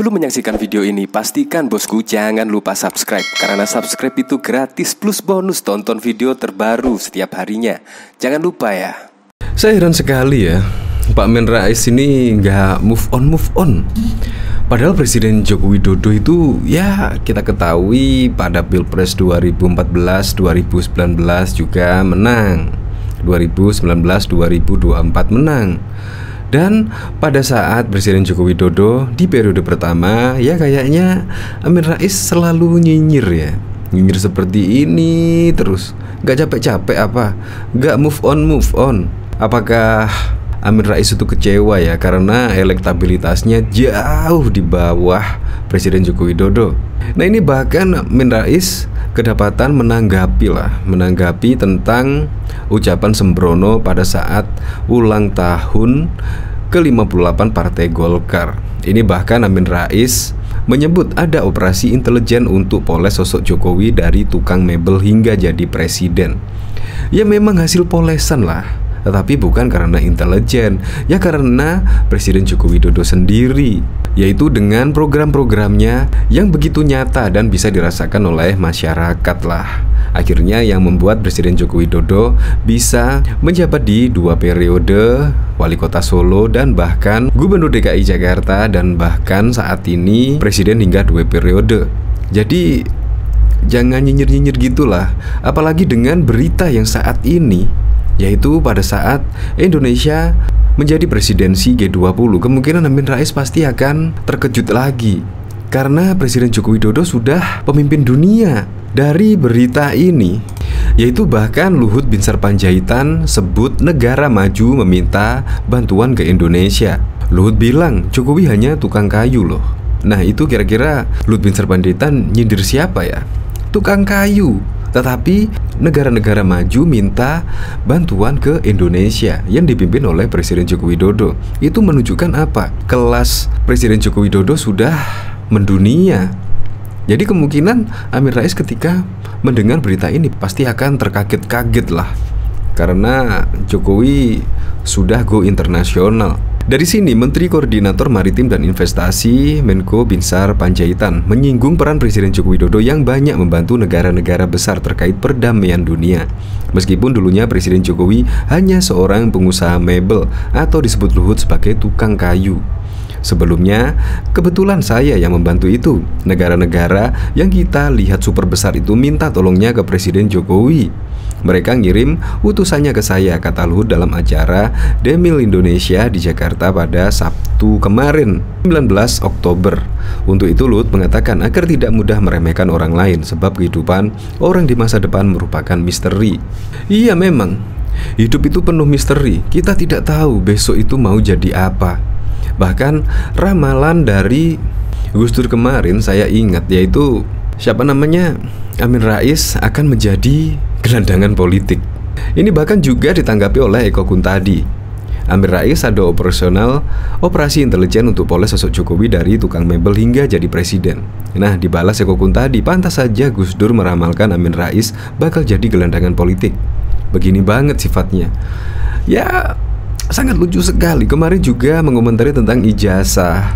Sebelum menyaksikan video ini, pastikan bosku jangan lupa subscribe. Karena subscribe itu gratis plus bonus tonton video terbaru setiap harinya. Jangan lupa ya. Saya heran sekali ya, Pak Amin Rais ini nggak move on. Padahal Presiden Joko Widodo itu ya kita ketahui pada Pilpres 2014, 2019 juga menang, 2019, 2024 menang. Dan pada saat Presiden Joko Widodo di periode pertama, ya kayaknya Amin Rais selalu nyinyir ya. Nyinyir seperti ini terus, gak capek-capek apa, gak move on. Apakah Amin Rais itu kecewa ya karena elektabilitasnya jauh di bawah Presiden Joko Widodo. Nah ini bahkan Amin Rais kedapatan menanggapi tentang ucapan sembrono pada saat ulang tahun ke-58 Partai Golkar. Ini bahkan Amin Rais menyebut ada operasi intelijen untuk poles sosok Jokowi dari tukang mebel hingga jadi presiden. Ya memang hasil polesan lah, tetapi bukan karena intelijen, ya karena Presiden Joko Widodo sendiri, yaitu dengan program-programnya yang begitu nyata dan bisa dirasakan oleh masyarakat lah. Akhirnya yang membuat Presiden Joko Widodo bisa menjabat di 2 periode, Wali Kota Solo dan bahkan Gubernur DKI Jakarta, dan bahkan saat ini Presiden hingga 2 periode. Jadi jangan nyinyir-nyinyir gitulah, apalagi dengan berita yang saat ini, yaitu pada saat Indonesia menjadi presidensi G20, kemungkinan Amin Rais pasti akan terkejut lagi karena Presiden Joko Widodo sudah pemimpin dunia. Dari berita ini, yaitu bahkan Luhut Binsar Panjaitan sebut negara maju meminta bantuan ke Indonesia. Luhut bilang Jokowi hanya tukang kayu loh. Nah itu kira-kira Luhut Binsar Panjaitan nyindir siapa ya? Tukang kayu. Tetapi negara-negara maju minta bantuan ke Indonesia yang dipimpin oleh Presiden Joko Widodo. Itu menunjukkan apa? Kelas Presiden Joko Widodo sudah mendunia. Jadi kemungkinan Amin Rais ketika mendengar berita ini pasti akan terkaget-kaget lah, karena Jokowi sudah go internasional. Dari sini Menteri Koordinator Maritim dan Investasi Menko Binsar Panjaitan menyinggung peran Presiden Joko Widodo yang banyak membantu negara-negara besar terkait perdamaian dunia. Meskipun dulunya Presiden Jokowi hanya seorang pengusaha mebel atau disebut Luhut sebagai tukang kayu. Sebelumnya, kebetulan saya yang membantu itu. Negara-negara yang kita lihat super besar itu minta tolongnya ke Presiden Jokowi. Mereka ngirim utusannya ke saya, kata Luhut dalam acara Demil Indonesia di Jakarta pada Sabtu kemarin, 19 Oktober. Untuk itu Luhut mengatakan agar tidak mudah meremehkan orang lain, sebab kehidupan orang di masa depan merupakan misteri. Iya memang, hidup itu penuh misteri. Kita tidak tahu besok itu mau jadi apa. Bahkan ramalan dari Gus Dur kemarin saya ingat, yaitu siapa namanya, Amin Rais akan menjadi gelandangan politik. Ini bahkan juga ditanggapi oleh Eko Kuntadi. Amin Rais ada operasi intelijen untuk poles sosok Jokowi dari tukang mebel hingga jadi presiden. Nah dibalas Eko Kuntadi, pantas saja Gus Dur meramalkan Amin Rais bakal jadi gelandangan politik. Begini banget sifatnya. Ya sangat lucu sekali. Kemarin juga mengomentari tentang ijazah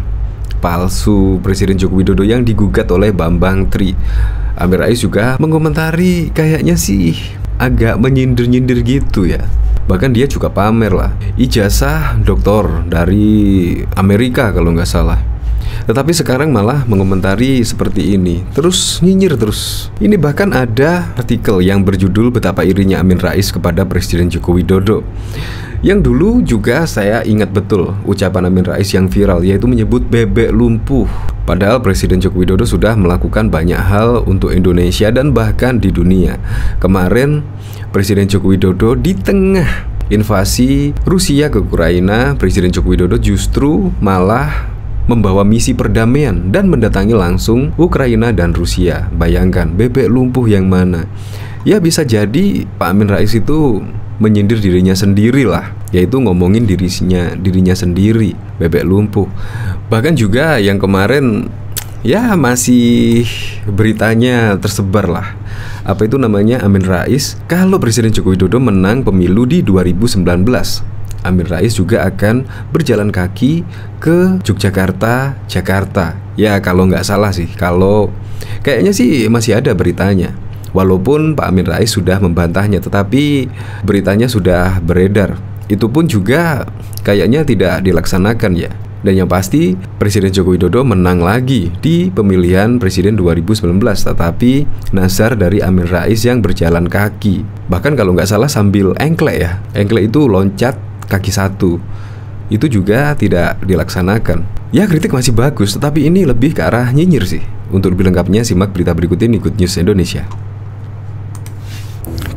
palsu Presiden Joko Widodo yang digugat oleh Bambang Tri. Amin Rais juga mengomentari kayaknya sih agak menyindir-nyindir gitu ya. Bahkan dia juga pamer lah ijazah doktor dari Amerika kalau nggak salah. Tetapi sekarang malah mengomentari seperti ini, terus nyinyir terus. Ini bahkan ada artikel yang berjudul Betapa Irinya Amin Rais kepada Presiden Joko Widodo. Yang dulu juga saya ingat betul ucapan Amin Rais yang viral, yaitu menyebut bebek lumpuh. Padahal Presiden Joko Widodo sudah melakukan banyak hal untuk Indonesia dan bahkan di dunia. Kemarin Presiden Joko Widodo di tengah invasi Rusia ke Ukraina, Presiden Joko Widodo justru malah membawa misi perdamaian dan mendatangi langsung Ukraina dan Rusia. Bayangkan, bebek lumpuh yang mana? Ya bisa jadi Pak Amin Rais itu menyindir dirinya sendiri lah, yaitu ngomongin dirinya sendiri, bebek lumpuh. Bahkan juga yang kemarin ya masih beritanya tersebar lah, apa itu namanya, Amin Rais kalau Presiden Joko Widodo menang pemilu di 2019. Amin Rais juga akan berjalan kaki ke Yogyakarta, Jakarta. Ya kalau nggak salah sih, kalau kayaknya sih masih ada beritanya. Walaupun Pak Amin Rais sudah membantahnya, tetapi beritanya sudah beredar. Itu pun juga kayaknya tidak dilaksanakan ya. Dan yang pasti Presiden Joko Widodo menang lagi di pemilihan Presiden 2019, tetapi nazar dari Amin Rais yang berjalan kaki. Bahkan kalau nggak salah sambil engklek ya. Engklek itu loncat kaki satu. Itu juga tidak dilaksanakan. Ya kritik masih bagus, tetapi ini lebih ke arah nyinyir sih. Untuk lebih lengkapnya simak berita berikut ini Good News Indonesia.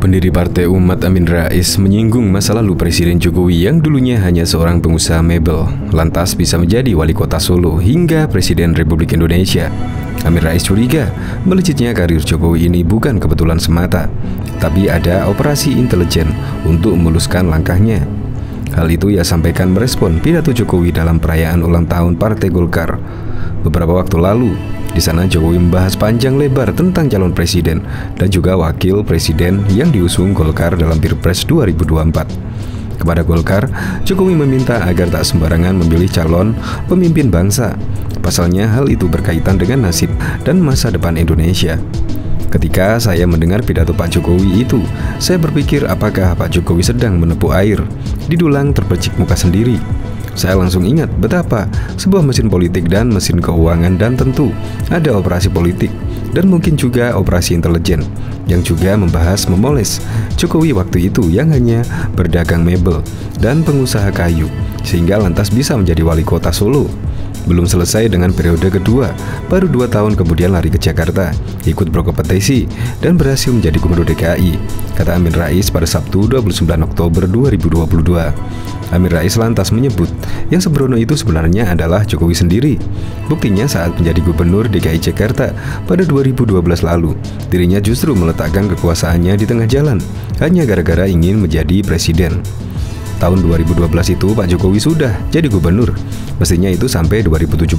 Pendiri Partai Umat Amin Rais menyinggung masa lalu Presiden Jokowi yang dulunya hanya seorang pengusaha mebel, lantas bisa menjadi wali kota Solo hingga Presiden Republik Indonesia. Amin Rais curiga melejitnya karir Jokowi ini bukan kebetulan semata, tapi ada operasi intelijen untuk memuluskan langkahnya. Hal itu ia sampaikan merespon pidato Jokowi dalam perayaan ulang tahun Partai Golkar beberapa waktu lalu. Di sana Jokowi membahas panjang lebar tentang calon presiden dan juga wakil presiden yang diusung Golkar dalam Pilpres 2024. Kepada Golkar, Jokowi meminta agar tak sembarangan memilih calon pemimpin bangsa. Pasalnya hal itu berkaitan dengan nasib dan masa depan Indonesia. Ketika saya mendengar pidato Pak Jokowi itu, saya berpikir apakah Pak Jokowi sedang menepuk air di dulang terpercik muka sendiri. Saya langsung ingat betapa sebuah mesin politik dan mesin keuangan, dan tentu ada operasi politik dan mungkin juga operasi intelijen yang juga membahas memoles Jokowi waktu itu yang hanya berdagang mebel dan pengusaha kayu sehingga lantas bisa menjadi wali kota Solo. Belum selesai dengan periode kedua, baru 2 tahun kemudian lari ke Jakarta, ikut berkompetisi dan berhasil menjadi gubernur DKI, kata Amin Rais pada Sabtu 29 Oktober 2022. Amin Rais lantas menyebut yang sembrono itu sebenarnya adalah Jokowi sendiri. Buktinya saat menjadi gubernur DKI Jakarta pada 2012 lalu, dirinya justru meletakkan kekuasaannya di tengah jalan hanya gara-gara ingin menjadi presiden. Tahun 2012 itu Pak Jokowi sudah jadi gubernur. Mestinya itu sampai 2017.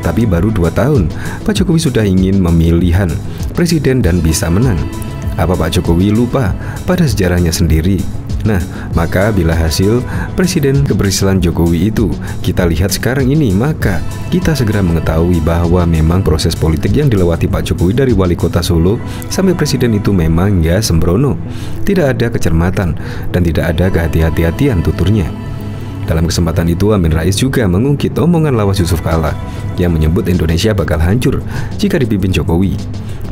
Tapi baru 2 tahun Pak Jokowi sudah ingin pemilihan presiden dan bisa menang. Apa Pak Jokowi lupa pada sejarahnya sendiri? Nah, maka bila hasil presiden keberhasilan Jokowi itu kita lihat sekarang ini, maka kita segera mengetahui bahwa memang proses politik yang dilewati Pak Jokowi dari wali kota Solo sampai presiden itu memang nggak sembrono. Tidak ada kecermatan dan tidak ada kehati-hatian tuturnya. Dalam kesempatan itu Amin Rais juga mengungkit omongan Lawas Yusuf Kalla yang menyebut Indonesia bakal hancur jika dipimpin Jokowi.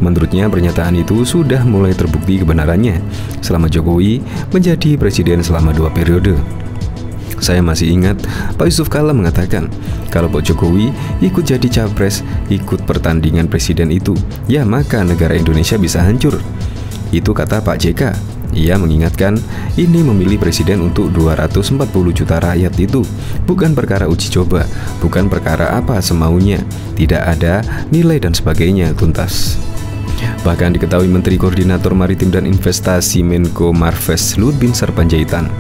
Menurutnya pernyataan itu sudah mulai terbukti kebenarannya selama Jokowi menjadi presiden selama 2 periode. Saya masih ingat Pak Yusuf Kalla mengatakan kalau Pak Jokowi ikut jadi capres, ikut pertandingan presiden itu, ya maka negara Indonesia bisa hancur. Itu kata Pak JK. Ia mengingatkan ini memilih presiden untuk 240 juta rakyat itu bukan perkara uji coba, bukan perkara apa semaunya, tidak ada nilai dan sebagainya tuntas. Bahkan diketahui Menteri Koordinator Maritim dan Investasi Menko Marves Luhut Binsar Panjaitan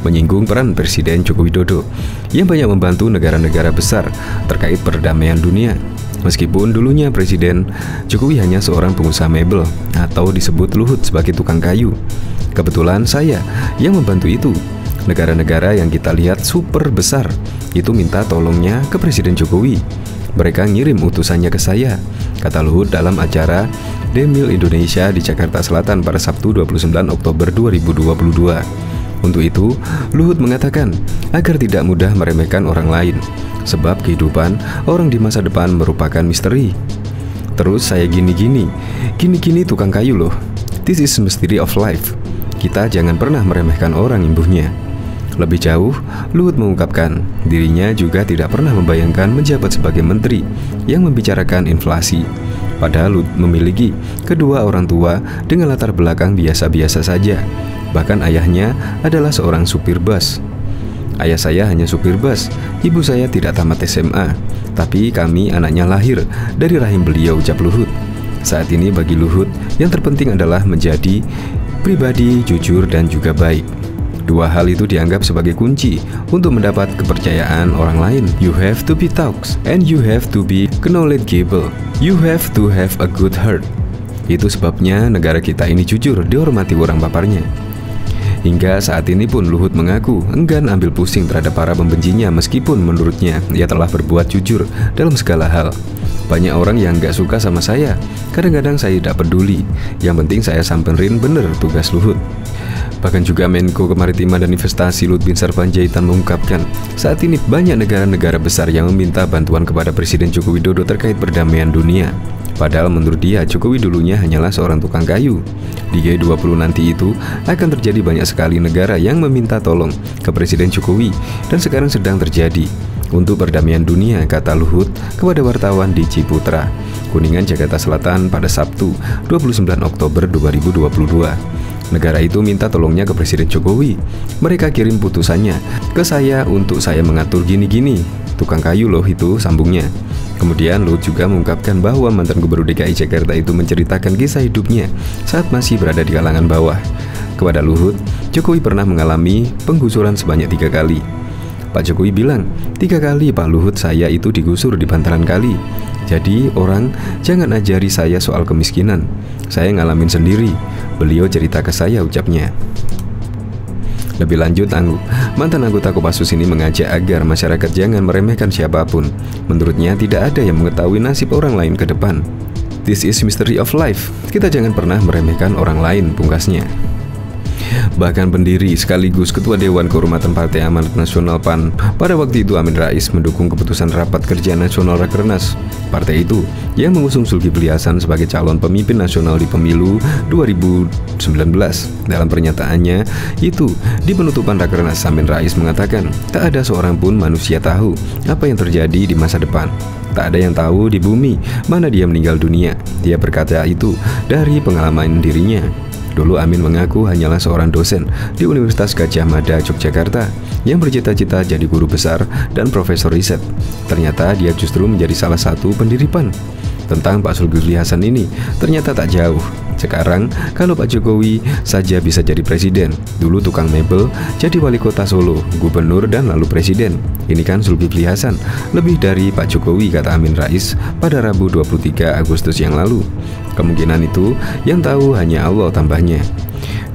menyinggung peran Presiden Joko Widodo yang banyak membantu negara-negara besar terkait perdamaian dunia. Meskipun dulunya Presiden Jokowi hanya seorang pengusaha mebel atau disebut Luhut sebagai tukang kayu. Kebetulan saya yang membantu itu. Negara-negara yang kita lihat super besar itu minta tolongnya ke Presiden Jokowi. Mereka ngirim utusannya ke saya, kata Luhut dalam acara Demil Indonesia di Jakarta Selatan pada Sabtu 29 Oktober 2022. Untuk itu, Luhut mengatakan agar tidak mudah meremehkan orang lain, sebab kehidupan orang di masa depan merupakan misteri. Terus saya gini-gini tukang kayu loh. This is mystery of life. Kita jangan pernah meremehkan orang, imbuhnya. Lebih jauh, Luhut mengungkapkan dirinya juga tidak pernah membayangkan menjabat sebagai menteri yang membicarakan inflasi. Padahal Luhut memiliki kedua orang tua dengan latar belakang biasa-biasa saja. Bahkan ayahnya adalah seorang supir bus. Ayah saya hanya supir bus, ibu saya tidak tamat SMA. Tapi kami anaknya lahir dari rahim beliau, ucap Luhut. Saat ini bagi Luhut yang terpenting adalah menjadi pribadi jujur dan juga baik. Dua hal itu dianggap sebagai kunci untuk mendapat kepercayaan orang lain. You have to be talks and you have to be knowledgeable. You have to have a good heart. Itu sebabnya negara kita ini jujur dihormati orang paparnya. Hingga saat ini pun Luhut mengaku enggan ambil pusing terhadap para pembencinya meskipun menurutnya ia telah berbuat jujur dalam segala hal. Banyak orang yang gak suka sama saya, kadang-kadang saya tidak peduli. Yang penting saya samperin bener tugas Luhut. Bahkan juga Menko Kemaritiman dan Investasi Luhut Binsar Panjaitan mengungkapkan, saat ini banyak negara-negara besar yang meminta bantuan kepada Presiden Joko Widodo terkait perdamaian dunia. Padahal menurut dia, Jokowi dulunya hanyalah seorang tukang kayu. Di G20 nanti itu akan terjadi banyak sekali negara yang meminta tolong ke Presiden Jokowi, dan sekarang sedang terjadi. Untuk perdamaian dunia, kata Luhut kepada wartawan di Ciputra, Kuningan, Jakarta Selatan pada Sabtu 29 Oktober 2022. Negara itu minta tolongnya ke Presiden Jokowi. Mereka kirim putusannya ke saya untuk saya mengatur gini-gini. Tukang kayu loh itu, sambungnya. Kemudian Luhut juga mengungkapkan bahwa mantan Gubernur DKI Jakarta itu menceritakan kisah hidupnya saat masih berada di kalangan bawah. Kepada Luhut, Jokowi pernah mengalami penggusuran sebanyak 3 kali. Pak Jokowi bilang, 3 kali Pak Luhut saya itu digusur di bantaran kali. Jadi orang jangan ajari saya soal kemiskinan. Saya ngalamin sendiri. Beliau cerita ke saya, ucapnya. Lebih lanjut, mantan anggota Kopassus ini mengajak agar masyarakat jangan meremehkan siapapun. Menurutnya tidak ada yang mengetahui nasib orang lain ke depan. This is mystery of life. Kita jangan pernah meremehkan orang lain, pungkasnya. Bahkan pendiri sekaligus Ketua Dewan Kehormatan Partai Amanat Nasional PAN pada waktu itu, Amin Rais, mendukung keputusan Rapat Kerja Nasional Rakernas partai itu yang mengusung Zulkifli Hasan sebagai calon pemimpin nasional di pemilu 2019. Dalam pernyataannya itu di penutupan Rakernas, Amin Rais mengatakan, tak ada seorang pun manusia tahu apa yang terjadi di masa depan. Tak ada yang tahu di bumi mana dia meninggal dunia. Dia berkata itu dari pengalaman dirinya. Dulu Amin mengaku hanyalah seorang dosen di Universitas Gadjah Mada, Yogyakarta, yang bercita-cita jadi guru besar dan profesor riset. Ternyata dia justru menjadi salah satu pendiri PAN. Tentang Pak Zulkifli Hasan ini ternyata tak jauh. Sekarang kalau Pak Jokowi saja bisa jadi presiden, dulu tukang mebel jadi wali kota Solo, gubernur, dan lalu presiden. Ini kan Zulkifli Hasan lebih dari Pak Jokowi, kata Amin Rais pada Rabu 23 Agustus yang lalu. Kemungkinan itu yang tahu hanya Allah, tambahnya.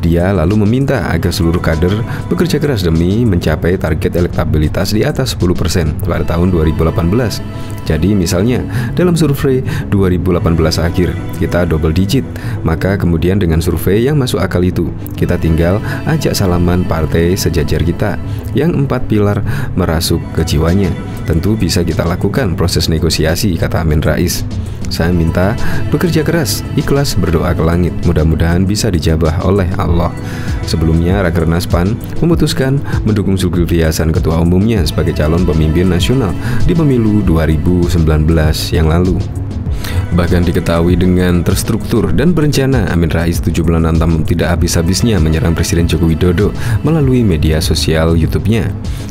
Dia lalu meminta agar seluruh kader bekerja keras demi mencapai target elektabilitas di atas 10% pada tahun 2018. Jadi misalnya dalam survei 2018 akhir kita double digit, maka kemudian dengan survei yang masuk akal itu kita tinggal ajak salaman partai sejajar kita yang 4 pilar merasuk ke jiwanya. Tentu bisa kita lakukan proses negosiasi, kata Amin Rais. Saya minta bekerja keras, ikhlas, berdoa ke langit, mudah-mudahan bisa dijabah oleh Allah. Sebelumnya Rakernas PAN memutuskan mendukung Zulkifli Hasan, ketua umumnya, sebagai calon pemimpin nasional di pemilu 2019 yang lalu. Bahkan diketahui dengan terstruktur dan berencana, Amin Rais 7 bulan antam tidak habis-habisnya menyerang Presiden Joko Widodo melalui media sosial YouTube-nya.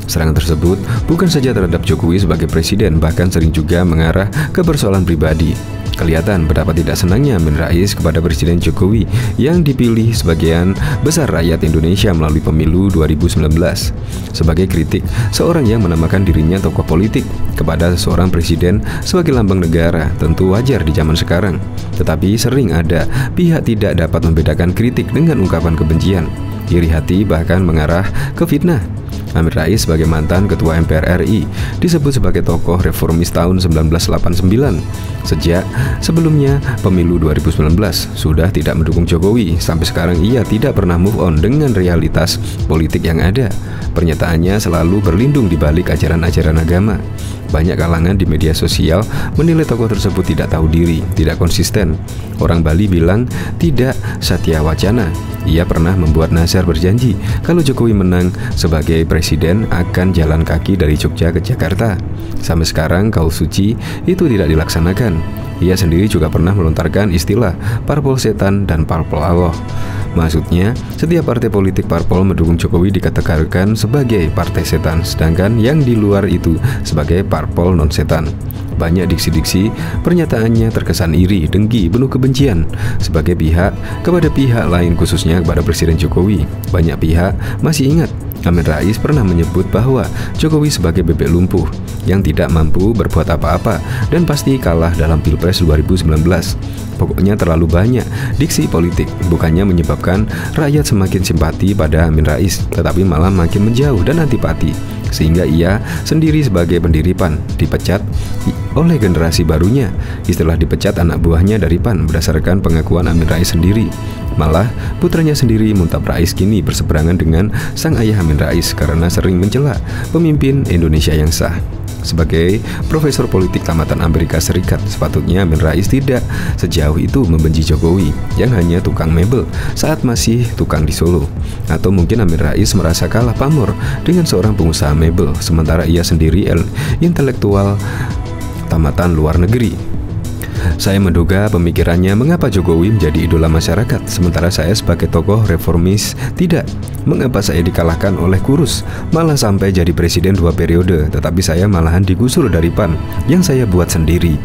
Serangan tersebut bukan saja terhadap Jokowi sebagai presiden, bahkan sering juga mengarah ke persoalan pribadi. Kelihatan betapa tidak senangnya Amin Rais kepada Presiden Jokowi yang dipilih sebagian besar rakyat Indonesia melalui pemilu 2019. Sebagai kritik, seorang yang menamakan dirinya tokoh politik kepada seorang presiden sebagai lambang negara tentu wajar di zaman sekarang. Tetapi sering ada pihak tidak dapat membedakan kritik dengan ungkapan kebencian, iri hati, bahkan mengarah ke fitnah. Amin Rais sebagai mantan Ketua MPR RI disebut sebagai tokoh reformis tahun 1989. Sejak sebelumnya pemilu 2019 sudah tidak mendukung Jokowi. Sampai sekarang ia tidak pernah move on dengan realitas politik yang ada. Pernyataannya selalu berlindung di balik ajaran-ajaran agama. Banyak kalangan di media sosial menilai tokoh tersebut tidak tahu diri, tidak konsisten. Orang Bali bilang tidak satya wacana. Ia pernah membuat nazar berjanji kalau Jokowi menang sebagai presiden akan jalan kaki dari Jogja ke Jakarta. Sampai sekarang kaul suci itu tidak dilaksanakan. Ia sendiri juga pernah melontarkan istilah parpol setan dan parpol Allah. Maksudnya, setiap partai politik parpol mendukung Jokowi dikategorikan sebagai partai setan, sedangkan yang di luar itu sebagai parpol non-setan. Banyak diksi-diksi pernyataannya terkesan iri, dengki, penuh kebencian sebagai pihak kepada pihak lain, khususnya kepada Presiden Jokowi. Banyak pihak masih ingat Amin Rais pernah menyebut bahwa Jokowi sebagai bebek lumpuh yang tidak mampu berbuat apa-apa dan pasti kalah dalam Pilpres 2019. Pokoknya terlalu banyak diksi politik, bukannya menyebabkan rakyat semakin simpati pada Amin Rais, tetapi malah makin menjauh dan antipati. Sehingga ia sendiri sebagai pendiri PAN dipecat oleh generasi barunya. Istilah dipecat anak buahnya dari PAN berdasarkan pengakuan Amin Rais sendiri. Malah putranya sendiri Muntap Rais kini berseberangan dengan sang ayah Amin Rais karena sering mencela pemimpin Indonesia yang sah. Sebagai profesor politik tamatan Amerika Serikat, sepatutnya Amin Rais tidak sejauh itu membenci Jokowi yang hanya tukang mebel saat masih tukang di Solo. Atau mungkin Amin Rais merasa kalah pamor dengan seorang pengusaha mebel, sementara ia sendiri intelektual tamatan luar negeri. Saya menduga pemikirannya mengapa Jokowi menjadi idola masyarakat, sementara saya sebagai tokoh reformis tidak. Mengapa saya dikalahkan oleh kurus, malah sampai jadi presiden 2 periode, tetapi saya malahan digusur dari PAN yang saya buat sendiri.